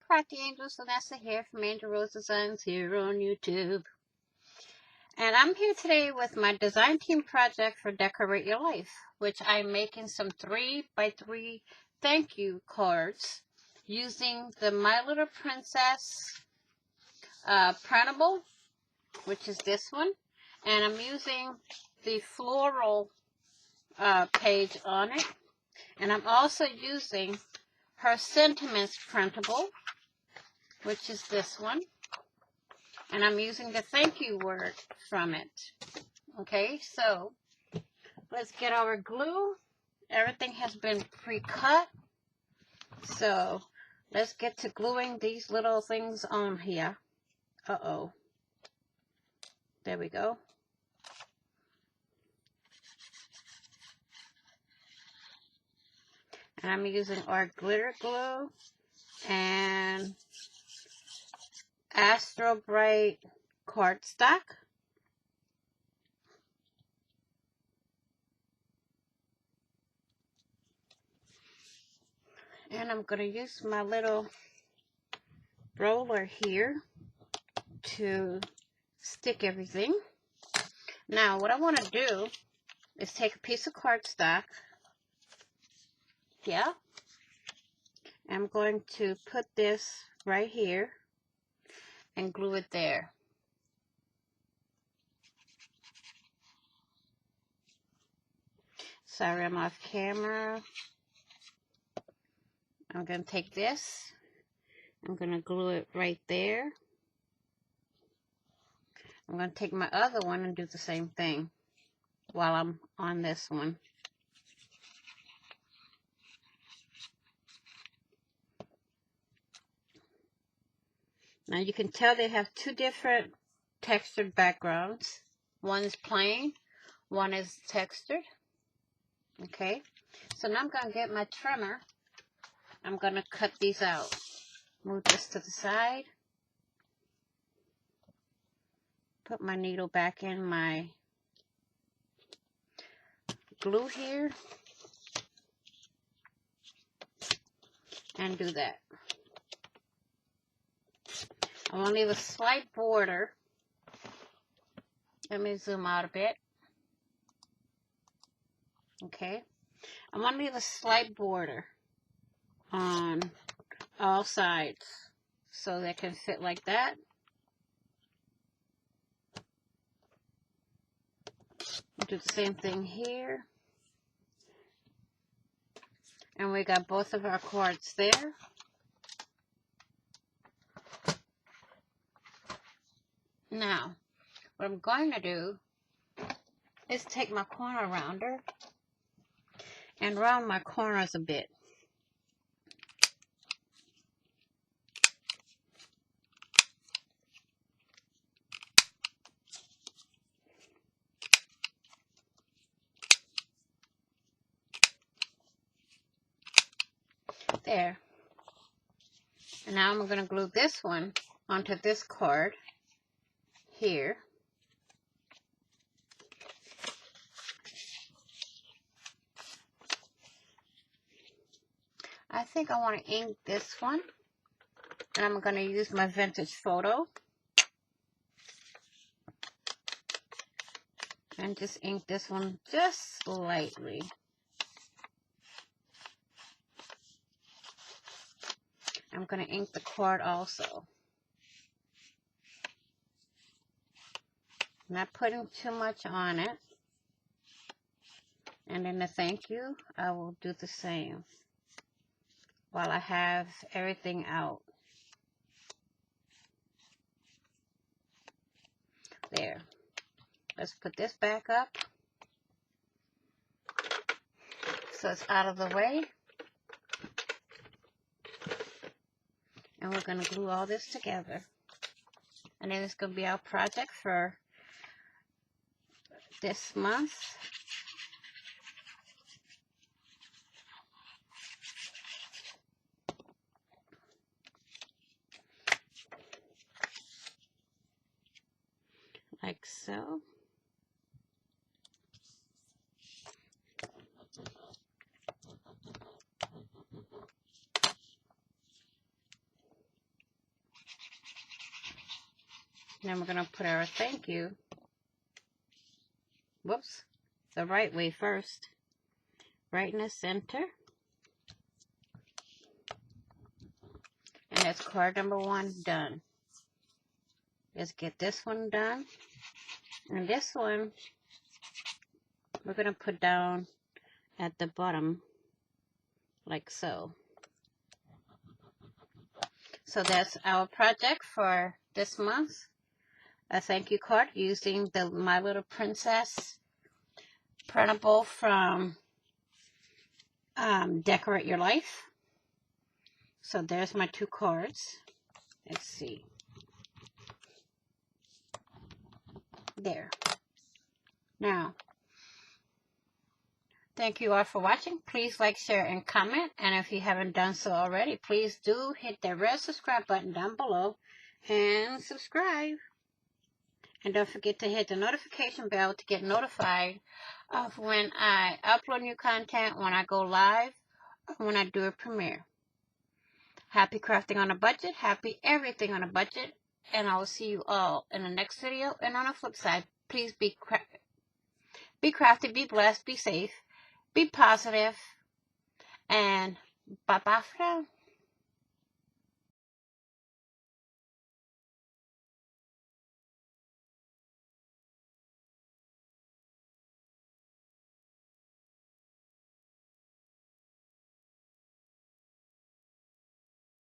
Crafty Angel, Vanessa here from Angel Rose Designs here on YouTube. And I'm here today with my design team project for Decorate Your Life, which I'm making some 3x3 thank you cards using the My Little Princess printable, which is this one. And I'm using the floral page on it. And I'm also using her Sentiments printable, which is this one. And I'm using the thank you word from it. Okay, so let's get our glue. Everything has been pre-cut. So let's get to gluing these little things on here. Uh-oh. There we go. And I'm using our glitter glue and Astro Bright cardstock. And I'm going to use my little roller here to stick everything. Now, what I want to do is take a piece of cardstock. Yeah. I'm going to put this right here and glue it there. Sorry, I'm off camera. I'm going to take this. I'm going to glue it right there. I'm going to take my other one and do the same thing while I'm on this one. Now you can tell they have two different textured backgrounds. One is plain, one is textured. Okay, so now I'm going to get my trimmer. I'm going to cut these out. Move this to the side. Put my needle back in my glue here. And do that. I'm going to leave a slight border. Let me zoom out a bit. Okay. I'm going to leave a slight border on all sides so they can fit like that. Do the same thing here. And we got both of our cards there. Now, what I'm going to do is take my corner rounder and round my corners a bit. There. And now I'm going to glue this one onto this card here. I think I want to ink this one. And I'm going to use my vintage photo. And just ink this one just slightly. I'm going to ink the card also. Not putting too much on it. And then the thank you, I will do the same while I have everything out. There. Let's put this back up so it's out of the way. And we're going to glue all this together. And then it's going to be our project for this month. Like so. Then we're going to put our thank you. Whoops. The right way first. Right in the center. And that's card number 1 done. Let's get this one done. And this one, we're going to put down at the bottom, like so. So that's our project for this month. A thank you card using the My Little Princess printable from Decorate Your Life. So there's my 2 cards. Let's see. There. Now, thank you all for watching. Please like, share, and comment. And if you haven't done so already, please do hit the red subscribe button down below and subscribe. And don't forget to hit the notification bell to get notified of when I upload new content, when I go live, or when I do a premiere. Happy crafting on a budget. Happy everything on a budget. And I will see you all in the next video. And on the flip side, please be crafty, be blessed, be safe, be positive, and bye-bye for now.